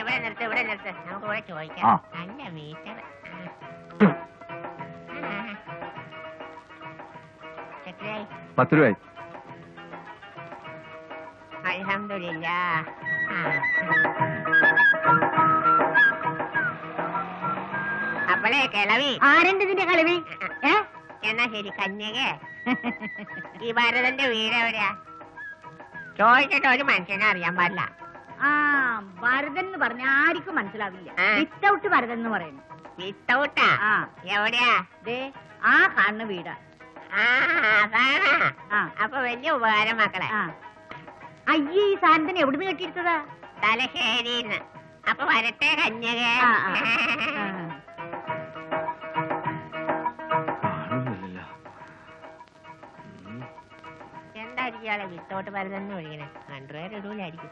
ഇവിടെ നിർത്ത് നമുക്ക് ഇവിടെ ചോദിക്കാം. നല്ല മീറ്റർ. എത്രയായി? 10 രൂപയായി. അൽഹംദുലില്ലാഹ്. അപ്പളേ കിളവി. ആരുണ്ട് ഇതിന്റെ കളവി? എന്നാ ശരി കന്യകേ, ഈ ഭരതന്റെ വീട് എവിടെയാ? ചോദിച്ചിട്ട് ഒരു മനുഷ്യനെ അറിയാൻ പാടില്ല. ആ ഭരതൻ എന്ന് പറഞ്ഞ ആർക്കും മനസ്സിലാവില്ല. വിത്തൗട്ട് ഭരതൻ എന്ന് പറയുന്നു. വിത്തൗട്ടാ? എവിടെയാ? ആ കാണുന്ന വീടാ. അതാണ്. അപ്പൊ വലിയ ഉപകാരം മക്കളെ. അയ്യേ, ഈ സാധനത്തിന് എവിടുന്ന് കെട്ടിയെടുത്തതാ? തലശ്ശേരിന്ന്. അപ്പൊ വരട്ടെ കന്യകേ. എന്തായിരിക്കും വിത്തോട്ട് ഭരതെന്ന് വിളിക്കണേ? കണ്ടുപേര് ഇടൂലായിരിക്കും.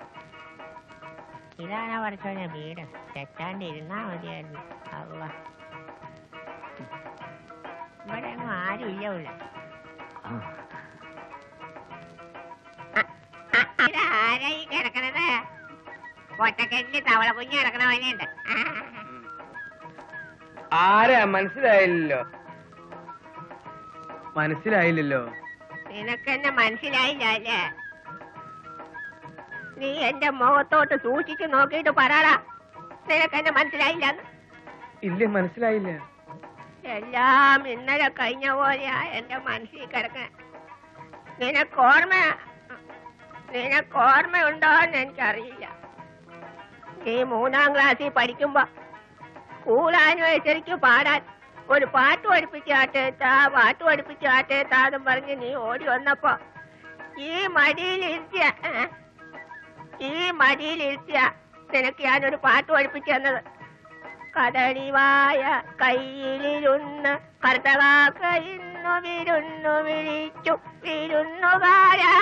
ഇതാണ് പഠിച്ചോനെ വീട്. തെറ്റാണ്ട് ഇരുന്നാ മതിയായിരുന്നു. അള്ളാ, ഇവിടെ ഒന്നും ആരും ഇല്ല. ആരായി കിടക്കണത്? ഒറ്റക്കെട്ടില് തവള കുഞ്ഞ് കിടക്കണ പനിയുണ്ട്. ആരാ? മനസ്സിലായില്ലല്ലോ. നിനക്കെന്നെ മനസ്സിലായില്ല അല്ലേ? നീ എന്റെ മുഖത്തോട്ട് സൂക്ഷിച്ചു നോക്കിയിട്ട് പറയാടാ, നിനക്കെന്നെ മനസ്സിലായില്ലെന്ന്. ഇല്ല, മനസ്സിലായില്ല. എല്ലാം ഇന്നലെ കഴിഞ്ഞ പോലെയാ എന്റെ മനസ്സിൽ കിടക്കണ. നിനക്കോർമ്മയുണ്ടോന്ന് എനിക്കറിയില്ല. നീ 3ാം ക്ലാസ്സിൽ പഠിക്കുമ്പോ സ്കൂൾ ആനിവേഴ്സറിക്ക് പാടാൻ ഒരു പാട്ട് പഠിപ്പിച്ചാട്ടേത്താ എന്നും പറഞ്ഞ് നീ ഓടി വന്നപ്പോ ഈ മടിയിലിരുത്തിയ നിനക്ക് ഞാനൊരു പാട്ട് പഠിപ്പിച്ചു തന്നത്. കദളിവായ കയ്യിലിരുന്ന് കർത്തവാക്കയിന്നു വിരുന്നു വിളിച്ചു വിരുന്നുകാരാ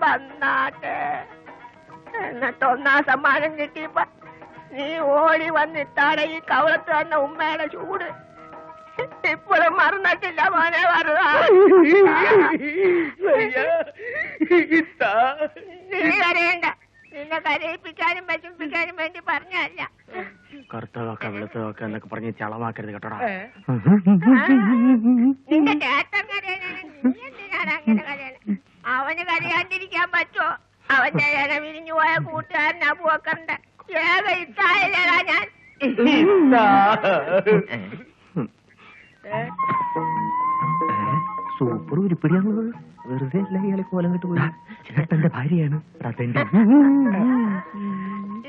വന്നാട്ടെ എന്നിട്ട് 1ാം സമ്മാനം കിട്ടിയപ്പോ നീ ഓടി വന്നിട്ടാണ് ഈ കവളത്ത് തന്ന ഉമ്മയുടെ ചൂട് ഇപ്പോഴും മറന്നിട്ടില്ല മോനെ. നീ കരയണ്ട. നിന്നെ കരയിപ്പിക്കാനും വിഷമിപ്പിക്കാനും വേണ്ടി പറഞ്ഞല്ല. കറുത്തതൊക്കെ വെളുത്തതൊക്കെ എന്നൊക്കെ പറഞ്ഞ് ചളമാക്കരുത് കേട്ടോടാ. നിന്റെ ചേട്ടൻ കരയണ നീ എന്തിനാണ് അങ്ങനെ കരയണ? അവന് കരയാണ്ടിരിക്കാൻ പറ്റുമോ? അവന്റെ ഇല വിരിഞ്ഞു പോയ കൂട്ടുകാരൻ അബൂബക്കറിന്റെ ഏക ഇത്തായില്ലടാ ഞാൻ. സൂപ്പർ ഉരുപ്പിടിയാണുള്ളത്. വെറുതെ അല്ല ഇയാളെ കോലം കെട്ട് പോയി. ചേട്ടന്റെ ഭാര്യയാണ്.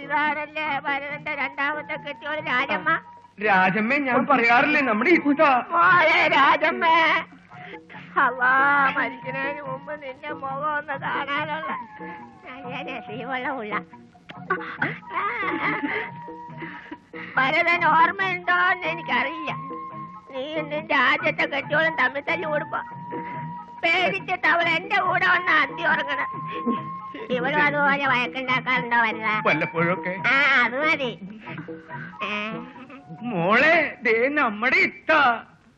ഇതാണല്ലേ ഭരതന്റെ 2ാമത്തെ കെട്ടിയോട് രാജമ്മ. രാജമ്മേ ഞാൻ പറയാറില്ലേ നമ്മുടെ മോളെ രാജമ്മേ. അള്ളാ, മരിക്കുന്നതിന് മുമ്പ് നിന്റെ മുഖം ഒന്ന് കാണാനുള്ള നല്ല രസീവെള്ളമുള്ള ഭരതൻ ഓർമ്മയുണ്ടോന്ന് എനിക്കറിയില്ല. നീ നിന്റെ ആദ്യത്തെ കെട്ടിയോളും തമ്മിൽ തല്ലി കൊടുപ്പ പേടിച്ചിട്ട് അവൾ എന്റെ കൂടെ വന്ന അന്തി ഉറങ്ങണം. ഇവരും അതുപോലെ വഴക്കുണ്ടാക്കാറുണ്ടോ വല്ലപ്പോഴൊക്കെ? അത് മതി മോളെ. നമ്മുടെ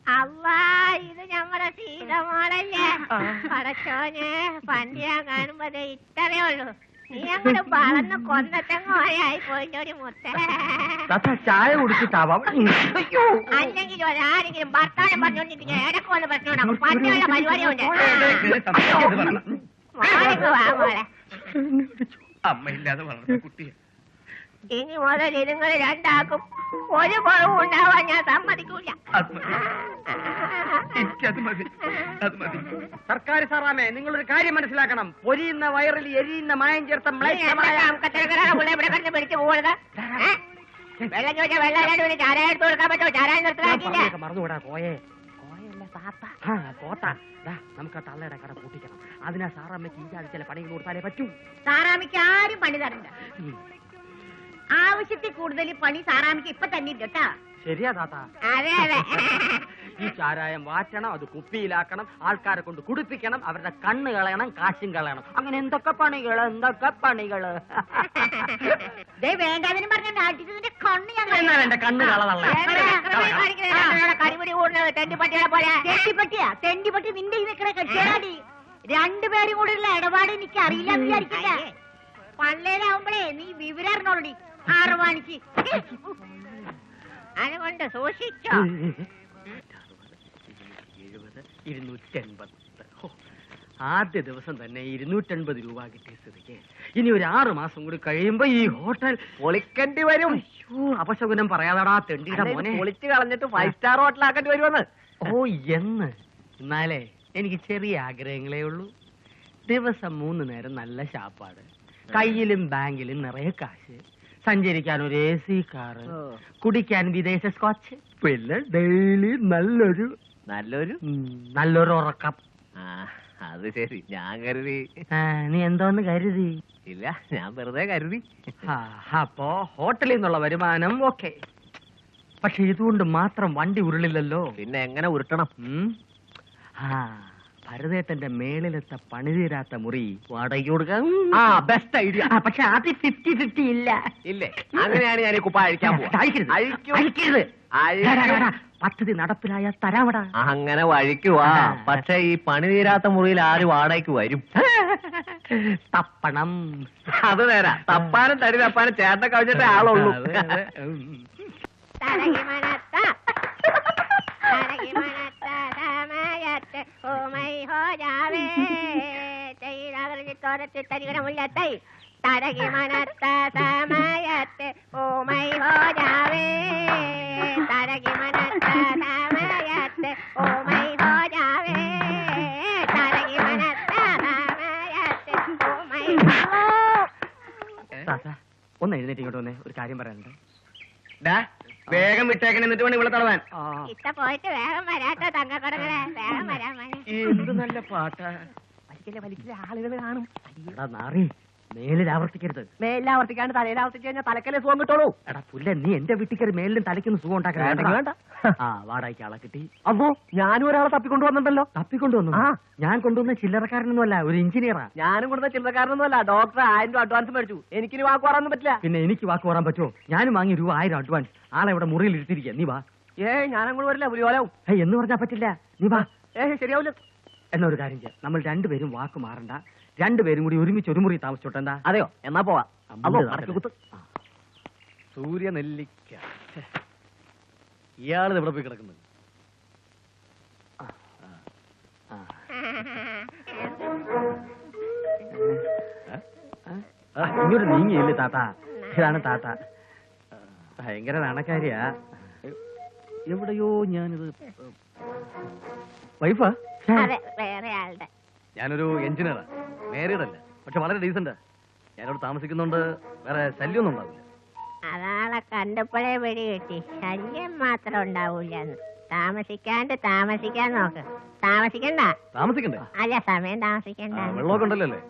അള്ളാ, ഇത് ഞമ്മടെ സീതമോളല്ലേ? പടച്ചോനെ, പണ്ട് ഞാൻ കാണുമ്പോ ഇത്രയേ ഉള്ളൂ. നീ അങ്ങോട്ട് വളർന്ന് കൊന്നത്തങ്ങോയായി പോയിട്ടൊരു മുത്തേ. ചായ കുടിച്ചിട്ടാവാം. അല്ലെങ്കിൽ ആരെങ്കിലും ഭർത്താനം പറഞ്ഞോണ്ടിരിക്കുന്ന ഇടക്ക് വന്ന് പ്രശ്നമുണ്ടാകും. പണ്ടുള്ള പരിപാടിയുണ്ട്. മോളെ അമ്മയില്ലാതെ വളർന്ന കുട്ടിയെ ഇനി മുതൽ ഇതുങ്ങൾ രണ്ടാക്കും ഒരു കുറവും ഉണ്ടാവാൻ ഞാൻ സമ്മതിക്കൂല. സർക്കാർ സാറാമേ, നിങ്ങളൊരു കാര്യം മനസ്സിലാക്കണം. പൊരിയുന്ന വയറിൽ എരിയുന്ന മായം ചേർത്ത പിടിച്ചു പോകരുത്. വെള്ളം ചോദിച്ചാൽ വെള്ളം ചാരായ എടുത്ത് കൊടുക്കാൻ പറ്റുമോ? ചാരായ നിർത്തലാക്കിയില്ല. മറന്നുകൂടാ. പോട്ടാ. നമുക്ക് ആ തള്ളയുടെ കട പൂട്ടിക്കണം. അതിനാ സാറാമ്മയ്ക്ക് ഈ ആഴ്ച പണികൾ കൊടുത്താലേ പറ്റൂ. സാറാമ്മയ്ക്ക് ആരും പണി തരണ്ട. ആവശ്യത്തിൽ കൂടുതൽ പണി സാറാമ്മയ്ക്ക് ഇപ്പൊ തന്നെ ഉണ്ട് കേട്ടാ. ശരിയാ താത്ത. അതെ അതെ. ഈ ചാരായം വാറ്റണം, അത് കുപ്പിയിലാക്കണം, ആൾക്കാരെ കൊണ്ട് കുടിപ്പിക്കണം, അവരുടെ കണ്ണ് കളയണം, കാശും കളയണം. അങ്ങനെ എന്തൊക്കെ പണികള്. വേണ്ടാതിനും പറഞ്ഞ നാട്ടിന്റെ കണ്ണ് ഞാൻ എന്റെ കണ്ണ് കളവള്ള കരിമുടി കൂടുന്നത് തെണ്ടിപ്പട്ടികളെ പോലെ. തെണ്ടിപ്പട്ടി നിന്റെ ഈ നിൽക്കണ കെട്ടിയാടി. 2 പേരും കൂടെയുള്ള ഇടപാട് എനിക്ക് അറിയില്ല വിചാരിക്കില്ല. പള്ളേ നീ വിവരം അറിഞ്ഞോളടി 6 മണിക്ക്. അതുകൊണ്ട് സൂക്ഷിച്ചോ. 70, 280. ആദ്യ ദിവസം തന്നെ 280 രൂപ കിട്ടിയ സ്ഥിതിക്ക് ഇനി ഒരു 6 മാസം കൂടി കഴിയുമ്പോ ഈ ഹോട്ടൽ പൊളിക്കേണ്ടി വരും. അപശകുനം പറയാതാടാ തെണ്ടിയുടെ മോനെ. പൊളിച്ച് കളഞ്ഞിട്ട് 5 സ്റ്റാർ ഹോട്ടലാക്കേണ്ടി വരുമെന്ന്. ഓ എന്ന് എന്നാലേ എനിക്ക് ചെറിയ ആഗ്രഹങ്ങളേ ഉള്ളൂ. ദിവസം 3 നേരം നല്ല ശാപ്പാട്, കയ്യിലും ബാങ്കിലും നിറയെ കാശ്, സഞ്ചരിക്കാൻ ഒരു AC കാറ്, കുടിക്കാൻ വിദേശ സ്കോച്ച്, പിന്നെ ഡെയിലി നല്ലൊരു ഉറക്കം. അത് ശരി. ഞാൻ കരുതി. നീ എന്തോന്ന് കരുതി? ഇല്ല, ഞാൻ വെറുതെ കരുതി. അപ്പോ ഹോട്ടലിൽ നിന്നുള്ള വരുമാനം ഓക്കെ, പക്ഷെ ഇതുകൊണ്ട് മാത്രം വണ്ടി ഉരുളില്ലല്ലോ. പിന്നെ എങ്ങനെ ഉരുട്ടണം? ഭരതേട്ടന്റെ മേളിലത്തെ പണിതീരാത്ത മുറി വാടകയ്ക്ക് കൊടുക്കാം. Best idea. പക്ഷെ അത് 50-50 ഇല്ല. ഇല്ലേ? അങ്ങനെയാണ് ഞാൻ ഈ കുപ്പ അഴിക്കാൻ പോവാ. അഴിക്കരുത്. പദ്ധതി നടപ്പിലായ തരാമടാ. അങ്ങനെ വഴിക്കുവാ. പക്ഷെ ഈ പണി തീരാത്ത മുറിയിൽ ആര് വാടകയ്ക്ക് വരും? തപ്പണം. അത് നേരാ. തപ്പാനും തടി തപ്പാനും ചേട്ടൻ കവിഞ്ഞിട്ടേ ആളുള്ളൂ. തരകി മനത്ത സമയത്ത് ഓമൈ ഹോ ജാവേ, തരകി മനത്ത സമയത്ത് ഓമൈ ഹോ ജാവേ, തരകി മനത്ത സമയത്ത് ഓമൈ ഹോ. ഒന്ന് എഴുന്നേറ്റ് ഇങ്ങോട്ട് വന്നേ, ഒരു കാര്യം പറയാനുണ്ട്. വേഗം വിട്ടേക്കണ, എന്നിട്ട് വേണം ഇവിടെ തടവാൻ. ഇത്ത പോയിട്ട് വേഗം വരാട്ടോ തങ്കക്കടങ്ങളെ, വേഗം വരാൻ മതി. എന്ത് നല്ല പാട്ടാ. വലിക്കില്ല, ആളുകൾ കാണും. നാറി, മേലിൽ ആവർത്തിക്കരുത്. മേലാവർത്തിക്കാണ്ട് തലയിലാവർത്തിച്ച് കഴിഞ്ഞാൽ തലക്കല്ലേ സുഖം കിട്ടുള്ളൂ. എടാ പുല്ല, നീ എന്റെ വീട്ടിൽ കയറി മേലിലും തലയ്ക്കൊന്ന് സുഖം ഉണ്ടാക്കാൻ വേണ്ട. വാടകയ്ക്ക് ആളെ കിട്ടി. അപ്പോ ഞാനും ഒരാളെ തപ്പിക്കൊണ്ടുവന്നിട്ടുണ്ടല്ലോ. തപ്പിക്കൊണ്ടുവന്നു? ഞാൻ കൊണ്ടുവന്ന ചില്ലറക്കാരനൊന്നുമല്ല, ഒരു എഞ്ചിനീയറാ. ഞാനും കൊടുത്ത ചില്ലറക്കാരനൊന്നുമല്ല, ഡോക്ടർ 1000 രൂപ അഡ്വാൻസ് മേടിച്ചു. എനിക്കിനി വാക്ക് പറയാനൊന്നും പറ്റില്ല. പിന്നെ എനിക്ക് വാക്ക് പറയാൻ പറ്റുമോ? ഞാനും വാങ്ങി രൂപ 1000 അഡ്വാൻസ്. ആളെ ഇവിടെ മുറിയിൽ ഇരുത്തിരിക്കുക. നീ വാ. ഞാനങ്ങോട്ട് വരില്ല, പുലിയോലാവും. എന്ന് പറഞ്ഞാൽ പറ്റില്ല. നീ വാ. ശരിയാവില്ല. എന്നൊരു കാര്യം ചെയ്യാം, നമ്മൾ രണ്ടുപേരും വാക്ക് മാറണ്ട, രണ്ടുപേരും കൂടി ഒരുമിച്ച് ഒരു മുറി താമസിച്ചോട്ടെ. അതെയോ? എന്നാ പോവാ. സൂര്യ നെല്ലിക്ക. ഇയാള് ഇവിടെ പോയി കിടക്കുന്നത്. ഇങ്ങോട്ട് നീങ്ങിയില്ലേ താത്ത? ഇതാണ് താത്ത. ഭയങ്കര നാണക്കാരിയാ. എവിടെയോ ഞാനിത് വൈഫാ? അതെ, വേറെ ആളുടെ. ഞാനൊരു എഞ്ചിനീയറാ, മാരീഡല്ല, പക്ഷെ വളരെ ഡീസന്റ്. ഞാനിവിടെ താമസിക്കുന്നുണ്ട്, വേറെ ശല്യമൊന്നും ഉണ്ടാവില്ല. അതാളെ കണ്ടപ്പോഴേ വെടി കിട്ടി. ശല്യം മാത്രം ഉണ്ടാവൂലെന്ന്. താമസിക്കാൻ നോക്ക്. താമസിക്കണ്ടേ? അല്ല, സമയം താമസിക്കണ്ട. വെള്ളമൊക്കെ ഉണ്ടല്ലോ.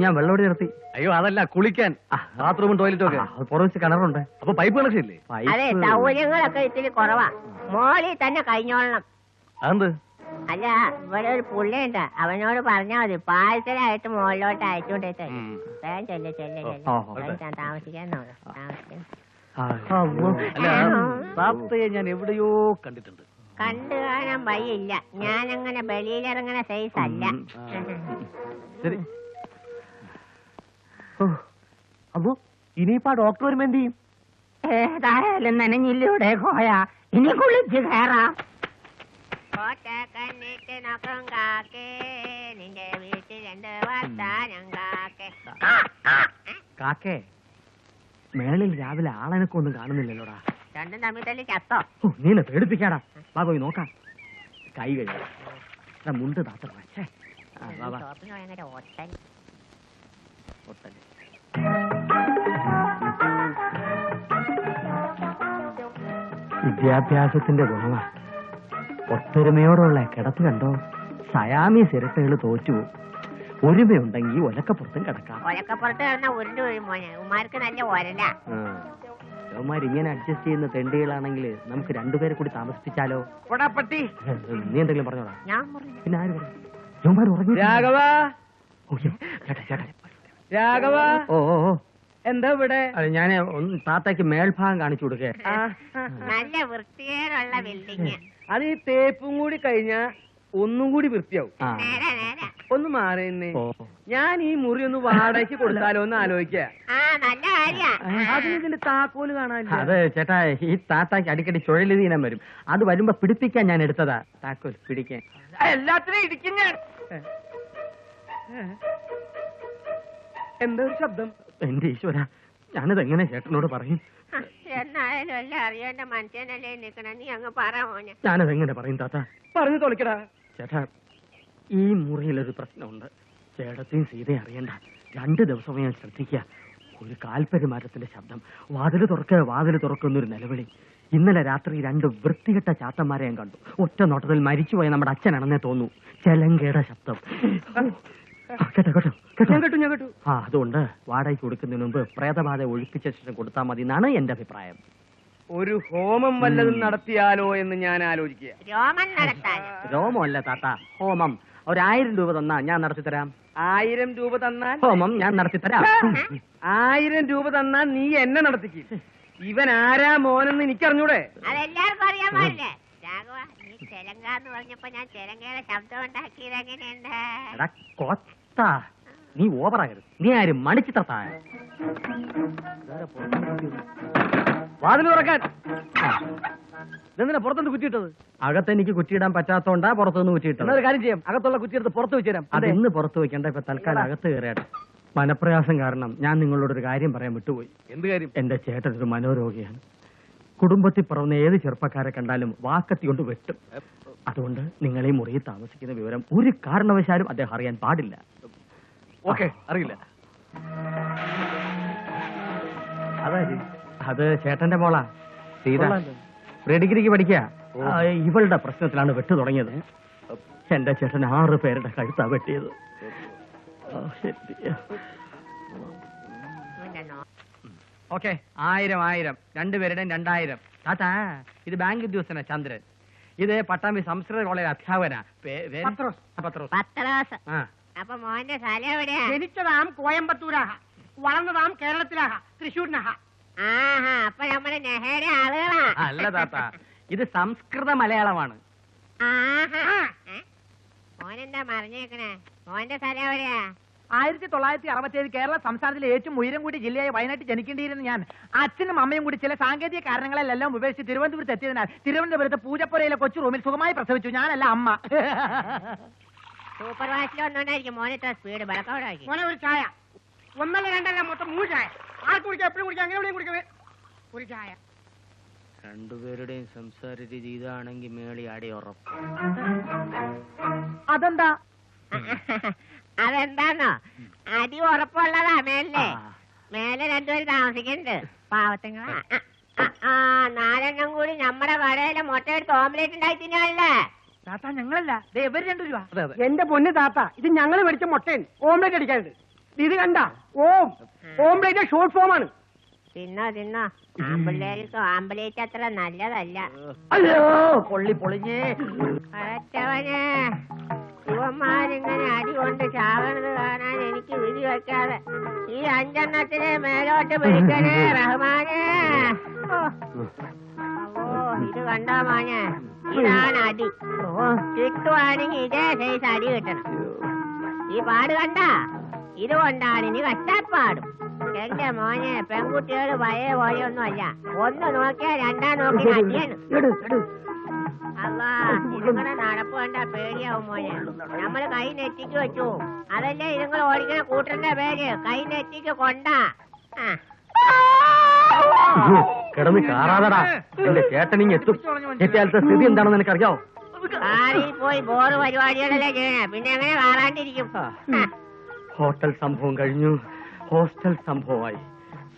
ഞാൻ വെള്ളം നിർത്തി. അയ്യോ അതല്ല, കുളിക്കാൻ ബാത്റൂമും ടോയ്ലറ്റും ഒക്കെ പുറത്ത് കിണറുണ്ട്. അപ്പൊ പൈപ്പ് കണക്ഷൻ ഇല്ലേ? അതെ, സൗകര്യങ്ങളൊക്കെ ഇത്തിരി കുറവാ. മോളിൽ തന്നെ കഴിഞ്ഞോളണം. അതെന്ത്? അല്ല, ഇവിടെ ഒരു പുള്ളിയുണ്ട്, അവനോട് പറഞ്ഞാൽ മതി, പാഴ്സലായിട്ട് മുകളിലോട്ട് അയച്ചുകൊണ്ടേ തരും. വേഗം ചെല്ല്. താമസിക്കാൻ നോക്ക്. താത്തയെ ഞാൻ എവിടെയോ കണ്ടിട്ടുണ്ട്. കണ്ടു കാണാൻ വഴിയില്ല. ഞാനങ്ങനെ വെളിയിലിറങ്ങണ സൈസ് അല്ല. ശരി. അപ്പോ ഇനിയിപ്പോ ഡോക്ടർ വരുമ്പോ എന്ത് ചെയ്യും? ഏതായാലും നനഞ്ഞില്ലൂടെ കോയാ, ഇനി കുളിച്ച് കയറാം. കണ്ണിട്ട് നോക്കും കാക്കേ, നിന്റെ വീട്ടിൽ 2 വർത്താനം കാക്കേ. കാക്കേ, മേളിൽ രാവിലെ ആളെനക്കൊന്നും കാണുന്നില്ലല്ലോടാ. രണ്ടും തമ്മിൽ തല്ലി ചത്തോ? നീ എന്നെ പേടിപ്പിക്കാടാ. വാ പോയി നോക്കാം. കൈ കഴിയാ മുണ്ട് താത്ത. ഭയങ്കര ഒട്ടൻ. വിദ്യാഭ്യാസത്തിന്റെ ഗുണമാ. ഒത്തൊരുമയോടുള്ള കിടപ്പ് കണ്ടോ? സയാമി സിരട്ടകൾ തോറ്റു. ഒരുമയുണ്ടെങ്കിൽ ഒലക്കപ്പുറത്തും കിടക്കാം. ഒലക്കപ്പുറത്ത് കിടന്ന ഉരുണ്ട് വീഴും മോനെ. ഉമാർക്ക് നല്ല ഒരല. ഇങ്ങനെ അഡ്ജസ്റ്റ് ചെയ്യുന്ന തെണ്ടികളാണെങ്കിൽ നമുക്ക് 2 പേരെ കൂടി താമസിപ്പിച്ചാലോ? നീ എന്തെങ്കിലും പറഞ്ഞോടാ? ഞാൻ പറഞ്ഞു. പിന്നെ ആര് പറഞ്ഞു? യോമാർ ഉറങ്ങി. രാഘവ, രാഘവ. ഓ എന്താ ഇവിടെ? ഞാൻ താത്തയ്ക്ക് മേൽഭാഗം കാണിച്ചു കൊടുക്കേ. നല്ല വൃത്തികേടുള്ള ബിൽഡിങ്. അത് ഈ തേപ്പും കൂടി കഴിഞ്ഞാ ഒന്നും കൂടി വൃത്തിയാവും. നേരെ നേരെ. ഒന്ന് മാറിയെന്നേ. ഓ. ഞാൻ ഈ മുറി ഒന്ന് വാടകയ്ക്ക് കൊടുത്താലോ എന്ന് ആലോചിക്ക. ആ നല്ല കാര്യ. അതിന് ഇതിന്റെ താക്കോല് കാണാനില്ല. അത് ചേട്ടാ, ഈ താത്താക്ക് അടിക്കടി ചുഴലിദീനം വരും. അത് വരുമ്പോ പിടിപ്പിക്കാൻ ഞാൻ എടുത്തതാ താക്കോൽ പിടിക്കാൻ. എല്ലാത്തിനും ഇടിക്കും ഞാൻ. എന്താ ഒരു ശബ്ദം? എന്റെ ഈശ്വര, ഞാനത് എങ്ങനെ ചേട്ടനോട് പറയും? എന്നായാലും എല്ലാം അറിയേണ്ട മനുഷ്യനല്ലേ നിക്കണ. നീ അങ്ങ് പറ മോനെ. ഞാനത് എങ്ങനെ പറയും താത്ത? പറഞ്ഞു തോളിക്കടാ. ചേട്ടാ, ഈ മുറിയിലൊരു പ്രശ്നമുണ്ട്. ചേട്ടത്തെയും സീതയും അറിയണ്ട. 2 ദിവസമേ ഞാൻ ശ്രദ്ധിക്കുക. ഒരു കാൽപെരുമാറ്റത്തിന്റെ ശബ്ദം, വാതില് തുറക്കുന്നൊരു നിലവിളി. ഇന്നലെ രാത്രി 2 വൃത്തികെട്ട ചാത്തന്മാരെ ഞാൻ കണ്ടു. ഒറ്റ നോട്ടത്തിൽ മരിച്ചുപോയ നമ്മുടെ അച്ഛനാണെന്നേ തോന്നൂ. ചെലങ്കയുടെ ശബ്ദം. കേട്ടോ. ആ, അതുകൊണ്ട് വാടകയ്ക്ക് കൊടുക്കുന്നതിന് മുമ്പ് പ്രേതബാധ ഒഴിപ്പിച്ച ശേഷം കൊടുത്താൽ മതി എന്നാണ് എന്റെ അഭിപ്രായം. ഒരു ഹോമം വല്ലതും നടത്തിയാലോ എന്ന് ഞാൻ ആലോചിക്കുക. രോമൻ നടത്താൻ. രോമമല്ല താത്ത, ഹോമം. 1000 രൂപ തന്നാ ഞാൻ നടത്തിത്തരാം. 1000 രൂപ തന്നാൽ ഹോമം ഞാൻ നടത്തിത്തരാം. 1000 രൂപ തന്നാൽ നീ എന്നെ നടത്തിക്കും. ഇവൻ ആരാ മോനെന്ന് എനിക്കറിഞ്ഞൂടെ? അതെല്ലാവർക്കും അറിയാൻ പാടില്ലേ? രാഘവ, നീ ചെലങ്കാന്ന് പറഞ്ഞപ്പോ ഞാൻ ചെലങ്കയുടെ ശബ്ദം ഉണ്ടാക്കിയത് എങ്ങനെയുണ്ട്? എടാ കൊത്ത, നീ ഓവറാകരുത്. നീ ആരും മണിച്ചിത്രത്തായ. വാതിൽ തുറക്കാൻ. ഇതെന്തിനാ പുറത്തോട്ട് കുറ്റിയിട്ടത്? അകത്തെനിക്ക് കുറ്റിയിടാൻ പറ്റാത്തോണ്ടാ പുറത്തുനിന്ന് കുറ്റിയിട്ടത്. എന്നൊരു കാര്യം ചെയ്യാം, അകത്തുള്ള കുറ്റിയെടുത്ത് പുറത്ത് വെച്ചുതരാം. അത് ഇന്ന് പുറത്ത് വെക്കണ്ട, ഇപ്പൊ തൽക്കാലം അകത്ത് കയറിയാട്ടെ. മനപ്രയാസം കാരണം ഞാൻ നിങ്ങളോടൊരു കാര്യം പറയാൻ വിട്ടുപോയി. എന്ത് കാര്യം? എന്റെ ചേട്ടൻ ഒരു മനോരോഗിയാണ്. കുടുംബത്തിൽ പിറന്ന ഏത് ചെറുപ്പക്കാരെ കണ്ടാലും വാക്കത്തി കൊണ്ട് വെട്ടും. അതുകൊണ്ട് നിങ്ങൾ ഈ മുറിയിൽ താമസിക്കുന്ന വിവരം ഒരു കാരണവശാലും അദ്ദേഹം അറിയാൻ പാടില്ല. ഓക്കെ, അറിയില്ല. അതായത് അത് ചേട്ടന്റെ മോളാ സീത. പ്രീഡിഗ്രിക്ക് പഠിക്കുക. ഇവളുടെ പ്രശ്നത്തിലാണ് വെട്ട് തുടങ്ങിയത്. എന്റെ ചേട്ടൻ 6 പേരുടെ കഴുത്താ വെട്ടിയത്. ഓക്കെ, 1000 രണ്ടുപേരുടെയും 2000. താത്താ, ഇത് ബാങ്ക് ഉദ്യോഗസ്ഥനാ ചന്ദ്രൻ. ഇത് പട്ടാമ്പി സംസ്കൃത കോളേജ് അധ്യാപകനാ. പത്രോസ്. പത്രാസ്. ആ, അപ്പൊ മോന്റെ സ്ഥലം എവിടെയാ? ജനിച്ചതാം കോയമ്പത്തൂരാഹ, വളർന്നതാം കേരളത്തിലാഹ, തൃശ്ശൂരിനാഹ. ആഹാ, അപ്പൊ നമ്മുടെ നെഹയുടെ ആളുകളാ. അല്ല താത്ത, ഇത് സംസ്കൃത മലയാളമാണ്. ആഹാ. മോനെന്താ മറിഞ്ഞേക്കണേ? മോന്റെ സ്ഥലം എവിടെയാ? 1967 കേരള സംസ്ഥാനത്തിലെ ഏറ്റവും ഉയരം കൂടിയ ജില്ലയായ വയനാട്ടിൽ ജനിക്കേണ്ടിയിരുന്ന ഞാൻ അച്ഛനും അമ്മയും കൂടി ചില സാങ്കേതിക കാരണങ്ങളെല്ലാം ഉപേക്ഷിച്ച് തിരുവനന്തപുരത്ത് എത്തിയതിനാൽ തിരുവനന്തപുരത്ത് പൂജപ്പുരയിലെ കൊച്ചു റൂമിൽ സുഖമായി പ്രസവിച്ചു. ഞാനല്ല, അമ്മ. സൂപ്പർ വാഷിൽ വന്നോണ്ടായിരിക്കും മോനെ ഇത്ര സ്പീഡ്. വിളക്കവിടെ മോനെ ഒരു ചായ. 1 2 മൊത്തം 3 ചായ. ആർക്ക് കുടിക്കാം, എപ്പോഴും കുടിക്കാം, അങ്ങനെ കുടിക്കവേ ഒരു ചായ. രണ്ടുപേരുടെയും സംസാര രീതി ഇതാണെങ്കിൽ മേളി ആടി ഉറപ്പ്. അതെന്താ? അതെന്താന്നോ, അടി ഉറപ്പുള്ളതാ മേലെ. മേലെ 2 പേര് താമസിക്കുന്നുണ്ട്, പാവത്തുങ്ങളാ. 4 കൂടി നമ്മുടെ കടയിലെ മുട്ട എടുത്ത് ഓംലേറ്റ് ഉണ്ടായി തിന്നാനല്ലേ? താത്ത, ഞങ്ങളല്ല, ഇവര് 2 രൂപ. എന്റെ പൊന്ന് താത്ത, ഇത് ഞങ്ങൾ മേടിച്ച മുട്ടയാണ്. ഓംലേറ്റ് അടിക്കാനുണ്ട്. ഇത് കണ്ട ഓംലേറ്റ് ഷോർട്ട് ഫോം ആണ്. തിന്നോ. ആമ്പിള്ളേർക്ക് ആംബുലേറ്റ് അത്ര നല്ലതല്ല. അയ്യോ, പൊള്ളി പൊളിഞ്ഞേ. അടച്ചവനെ, ഇവന്മാരിങ്ങനെ അടി കൊണ്ട് ചാവണത് കാണാൻ എനിക്ക് വിധി വെക്കാതെ ഈ 5 മേലോട്ട് പിടിക്കണേ റഹ്മാനെ. ഇത് കണ്ടോ മോനെ, ഇതാണ് അടി. കിട്ടുവാണെങ്കിൽ ഇതേ സൈസ് അടി കിട്ടണം. ഈ പാട് കണ്ട, ഇതുകൊണ്ടാണ് ഇനി കഷ്ടപ്പാടും. എന്റെ മോനെ, പെൺകുട്ടികൾ പഴയ പോലെയൊന്നും അല്ല. 1 നോക്കിയാ 2 നോക്കി അടിയാണ്. അല്ലാ, ഇതുങ്ങളെ നടപ്പ് കണ്ടാ പേടിയാവും മോനെ. നമ്മള് കൈ നെറ്റിക്ക് വെച്ചു. അതല്ലേ ഇതുങ്ങൾ ഓടിക്കണ കൂട്ടറിന്റെ പേര്, കൈ നെറ്റിക്ക് കൊണ്ടാ. കിടന്ന് കാറാതടാ. എന്റെ ചേട്ടനിങ് എത്തും. എത്തിയാലത്തെ സ്ഥിതി എന്താണെന്ന് എനിക്കറിയാവോ? കാറിൽ പോയി ബോറ് പരിപാടികളല്ലേ ചെയ്യണേ, പിന്നെ എങ്ങനെ കാറാണ്ടിരിക്കും? ഹോട്ടൽ സംഭവം കഴിഞ്ഞു, ഹോസ്റ്റൽ സംഭവമായി.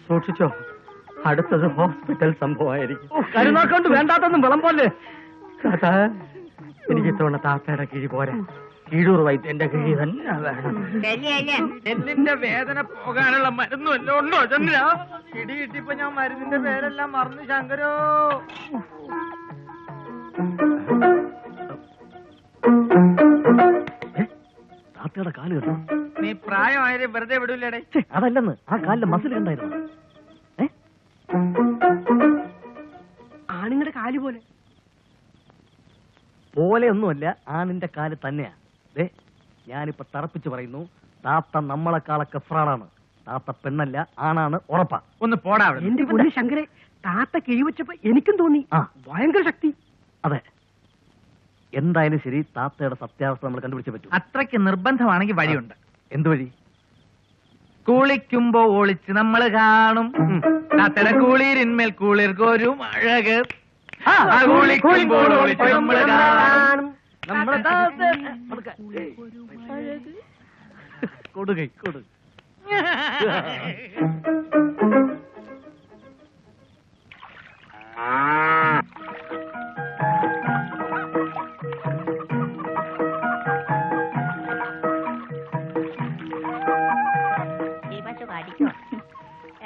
സൂക്ഷിച്ചോ, അടുത്തത് ഹോസ്പിറ്റൽ സംഭവമായിരിക്കും. കരുനാക്കൊണ്ട് വേണ്ടാത്തൊന്നും വിളമ്പോലെ. താത്താ, എനിക്ക് ഇത്തവണ താത്തയുടെ കിഴി പോരാ, കീഴൂർ വൈദ്യന്റെ കിഴി തന്നെ വേണം. എല്ലിന്റെ വേദന പോകാനുള്ള മരുന്നും എല്ലാം ഉണ്ടോ ചന്ദ്ര? ഇടി കിട്ടിയപ്പോ ഞാൻ മരുന്നിന്റെ പേരെല്ലാം മറന്നു ശങ്കരോ. താത്തയുടെ കാല് കേട്ടോ. നീ പ്രായമായാലും വെറുതെ വിടൂലേടേ. അതല്ലെന്ന്, ആ കാലിലെ മസിൽ കണ്ടായിരുന്നു. ആണുങ്ങളുടെ കാല് പോലെ. പോലെയൊന്നുമല്ല, ആ നിന്റെ കാല് തന്നെയാ. ദേ, ഞാനിപ്പോ തറപ്പിച്ച് പറയുന്നു, താത്ത നമ്മളെക്കാളൊക്കെ ഫ്രാഡാണ്. താത്ത പെണ്ണല്ല, ആണാണ്, ഉറപ്പാ. ഒന്ന് പോടാ. എന്റെ കൂടെ ശങ്കരെ, താത്ത കിഴിവെച്ചപ്പോ എനിക്കും തോന്നി ഭയങ്കര ശക്തി. അതെ, എന്തായാലും ശരി, താത്തയുടെ സത്യാവസ്ഥ നമ്മൾ കണ്ടുപിടിച്ചേ പറ്റൂ. അത്രയ്ക്ക് നിർബന്ധമാണെങ്കിൽ വഴിയുണ്ട്. എന്ത് വഴി? കുളിക്കുമ്പോ ഒളിച്ച് നമ്മൾ കാണും താത്തയുടെ കുളിരിന്മേൽ കുളിർക്കൊരും അഴക്. കുളിക്കുമ്പോൾ ഒളിച്ച് നമ്മൾ കാണും കൊടുകൈ കൊടു.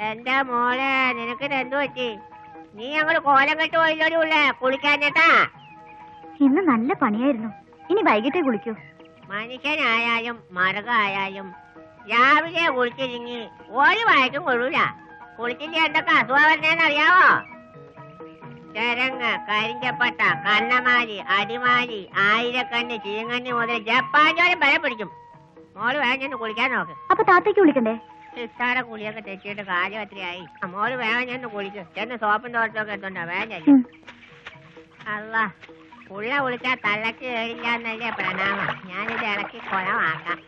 എന്റെ മോളെ, നിനക്ക് എന്തു പറ്റി? നീ ഞങ്ങള് കോലം കെട്ട് പോയില്ലോടിയുള്ളേ കുളിക്കാഞ്ഞിട്ടാ. ഇന്ന് നല്ല പണിയായിരുന്നു. ഇനി വൈകിട്ടേ കുളിക്കൂ. മനുഷ്യനായാലും മൃഗായാലും രാവിലെ കുളിച്ചിരിങ്ങി ഒരു വായിക്കും കൊള്ളൂല. കുളിച്ചില്ല എന്തൊക്കെ അസുഖം വരുന്നേന്നറിയാവോ? ചരങ്ങ്, കരിഞ്ചപ്പട്ട, കണ്ണമാലി, അടിമാലി, ആയിരക്കണ്ണ്, ചീങ്കണ്ണി മുതൽ ജപ്പാൻ ചോരം വരെ പിടിക്കും. മോള് വേഗം ചെന്ന് കുളിക്കാൻ നോക്ക്. അപ്പൊ താത്തേക്ക് വിളിക്കണ്ടേ? നിസ്സാര കുളിയൊക്കെ തെറ്റിയിട്ട് കാര്യം എത്രയായി. മോള് വേഗം ചെന്ന് കുളിക്ക്. ചെന്ന് സോപ്പും തോട്ടമൊക്കെ എത്തുണ്ടോ? വേഗം ചെല്ലും. അല്ല, പുള്ള കുളിച്ചാൽ തള്ളക്ക് കേടില്ല എന്നല്ലേ പ്രണാമം. ഞാനിത് ഇളക്കി കുളമാക്കാം.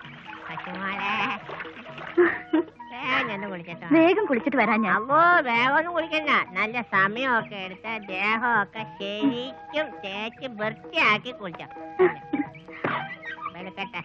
പശുമോളെ, വേഗം ചെന്ന് കുളിച്ചിട്ടോ. വേഗം കുളിച്ചിട്ട് വരാൻ ഞാൻ. അപ്പോ വേഗം ഒന്നും കുളിക്കണ്ട. നല്ല സമയമൊക്കെ എടുത്ത് ദേഹമൊക്കെ ശരിക്കും തേച്ച് വൃത്തിയാക്കി കുളിച്ചോ. വെളുക്കട്ടെ.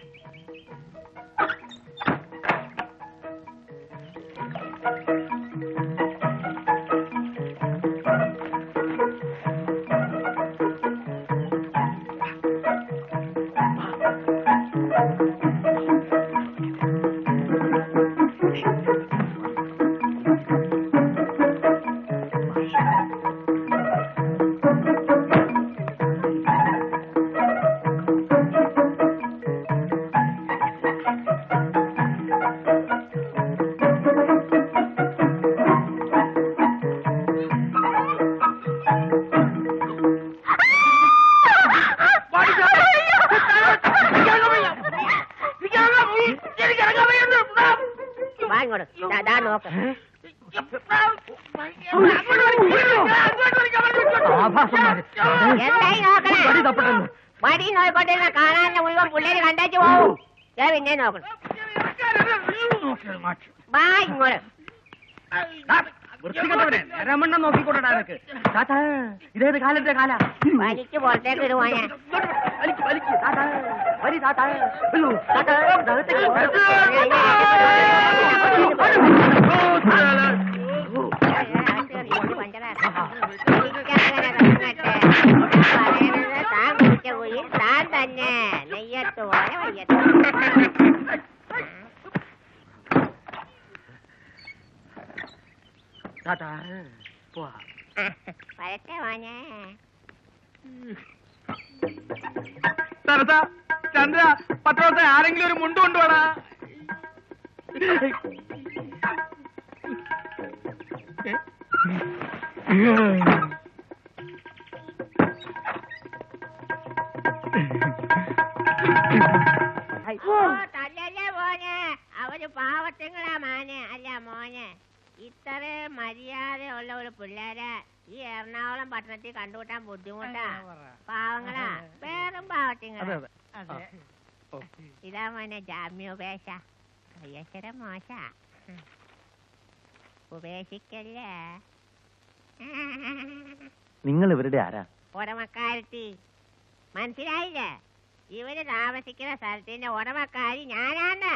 വടി നോയിക്കൊണ്ടിരുന്ന കാണാൻ മുഴുവൻ പിള്ളേര് കണ്ടേച്ചു പോവും. പിന്നെ നോക്കണം. വാ ഇങ്ങോട്ട്. നോക്കിക്കൊണ്ടാ ഇതേത് കാലന്റെ കാല വലിക്ക് പുറത്തേക്ക് ഇടുവാനാ. താൻ കുടിച്ച കുയിൽ താൻ തന്നെ നെയ്യത്ത് പോലെ വയ്യത്ത്. വരട്ടെ മോനെ. ചന്ദ്ര, പത്രത്തെ ആരെങ്കിലും ഒരു മുണ്ട് കൊണ്ടുപോടാ. തല്ലല്ലേ മോനെ, അവര് പാവത്തിങ്ങളാ മോനെ. അല്ല മോനെ, ഇത്ര മര്യാദയുള്ള ഒരു പിള്ളേരെ ഈ എറണാകുളം പട്ടണത്തിൽ കണ്ടുകൂട്ടാൻ ബുദ്ധിമുട്ടാ. പാവങ്ങളാ, വേറും പാവത്തിങ്ങളാ. ഇതാ മോനെ ജാമ്യോപേക്ഷ. അയ്യക്ഷരം മോശ, ഉപേക്ഷിക്കല്ലേ. നിങ്ങൾ ഇവരുടെ ആരാ? ഉടമക്കാരത്തി, മനസ്സിലായില്ലേ? ഇവര് താമസിക്കുന്ന സ്ഥലത്തിന്റെ ഉടമക്കാരി ഞാനാണ്.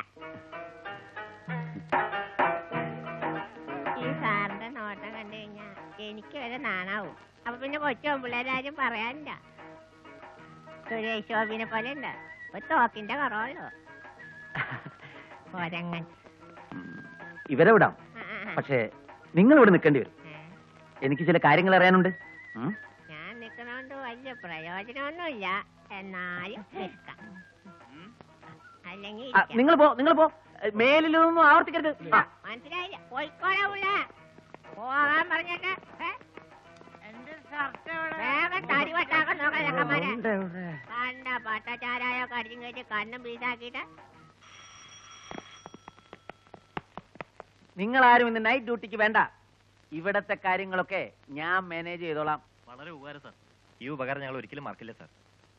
ഈ സാറിന്റെ നോട്ടം കണ്ടു കഴിഞ്ഞാ എനിക്ക് വരെ നാണാവും. അപ്പൊ പിന്നെ കൊച്ചു പിള്ളേരാരും പറയാനില്ല. സുരേഷ് ഗോപിനെ പോലെ ഉണ്ട്, ഒരു തോക്കിന്റെ കുറവുള്ളൂ. കൊരങ്ങൻ. ഇവരെ വിടാം, പക്ഷേ നിങ്ങൾ ഇവിടെ നിൽക്കേണ്ടി വരും. എനിക്ക് ചില കാര്യങ്ങൾ അറിയാനുണ്ട്. ഞാൻ നിൽക്കണോണ്ട് വലിയ പ്രയോജനമൊന്നുമില്ല, എന്നാലും നിൽക്കാം. അല്ലെങ്കിൽ നിങ്ങൾ പോ, മേലിലൊന്നും ആവർത്തിക്കരുത്. മനസ്സിലായില്ല, പോയിക്കോളാ. പോകാൻ പറഞ്ഞിട്ട് വേഗം തടിവട്ടാക്കാൻ നോക്കാൻ ചെക്കന്മാരെ കണ്ട പട്ടച്ചാരായോ കടിച്ചും കയറ്റി കണ്ണും പീസാക്കിട്ട്. നിങ്ങൾ ആരും ഇന്ന് നൈറ്റ് ഡ്യൂട്ടിക്ക് വേണ്ട. ഇവിടത്തെ കാര്യങ്ങളൊക്കെ ഞാൻ മാനേജ് ചെയ്തോളാം. വളരെ ഉപകാരം സാർ. ഈ ഉപകാരം ഞങ്ങൾ ഒരിക്കലും മറക്കില്ല സാർ.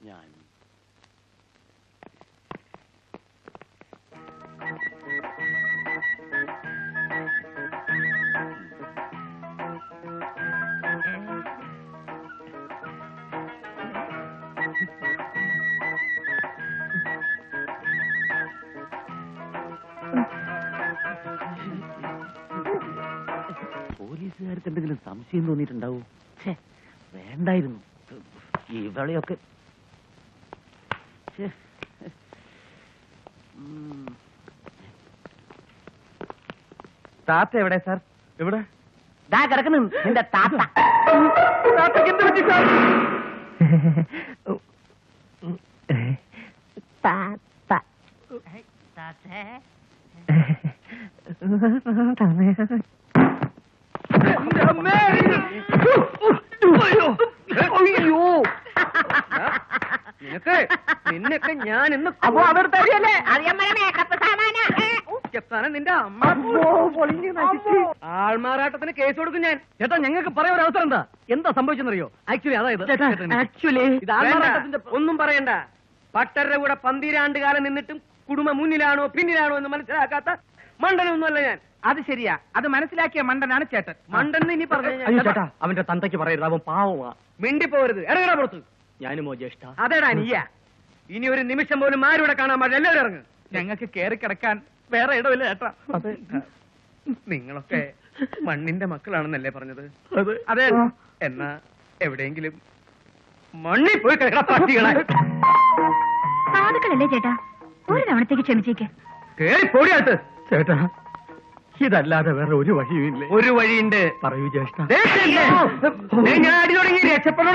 ഞാൻ പോലീസുകാർക്ക് എന്തെങ്കിലും സംശയം തോന്നിയിട്ടുണ്ടാവൂ? വേണ്ടായിരുന്നു ഇവളെയൊക്കെ. താത്ത എവിടെ സാർ? എവിടെ? ദാ കിടക്കുന്നു നിന്റെ താത്ത. താത്തക്ക് എന്ത് പറ്റി സാർ? നിന്നൊക്കെ ഞാൻ ഇന്ന് അപ്പൊ അവർ തരികയല്ലേ? നിന്റെ അമ്മ ആൾമാറാട്ടത്തിന് കേസ് കൊടുക്കും ഞാൻ. ചേട്ടാ ഞങ്ങൾക്ക് പറയാൻ ഒരു അവസരം എന്താ സംഭവിച്ചെന്നറിയോ? ആക്ച്വലി അതായത് ഇത് ആൾമാറാട്ടത്തിന്റെ ഒന്നും പറയണ്ട. പട്ടരുടെ കൂടെ 12 കാലം നിന്നിട്ടും കുടുംബം മുന്നിലാണോ പിന്നിലാണോ എന്ന് മനസ്സിലാക്കാത്ത മണ്ടനൊന്നുമല്ല ഞാൻ. അത് ശരിയാ, അത് മനസ്സിലാക്കിയ മണ്ടനാണ് ചേട്ടൻ. മണ്ടെന്ന് ഇനി പറഞ്ഞു ചേട്ടാ അവന്റെ തന്തയ്ക്ക് പറയരുത്, അവൻ പാവമാ. മിണ്ടിപ്പോരുത്, ഇറങ്ങണ പുറത്ത്. ഞാനുമോ ജ്യേഷ്ഠ? അതേടാ നീയാ. ഇനി ഒരു നിമിഷം പോലും ആരുടെ കാണാൻ പാടില്ല, എല്ലാവരും ഇറങ്ങ്. ഞങ്ങൾക്ക് കേറി കിടക്കാൻ വേറെ ഇടമില്ല ചേട്ടാ. നിങ്ങളൊക്കെ മണ്ണിന്റെ മക്കളാണെന്നല്ലേ പറഞ്ഞത്? അതെ. എന്നാ എവിടെയെങ്കിലും മണ്ണിൽ പോയി പട്ടികളെ സാധുക്കളല്ലേ ചേട്ടാ, ഒരു തവണത്തേക്ക് ക്ഷമിച്ചേക്ക്. കേറി പോടിയാട്ട്. ചേട്ടാ ഇതല്ലാതെ വേറെ ഒരു വഴിയുമില്ല. ഒരു വഴിയുണ്ട്. പറയൂ ജ്യേഷ്ഠ. ഞാൻ അടി തുടങ്ങി. രക്ഷപ്പെട്ടോ.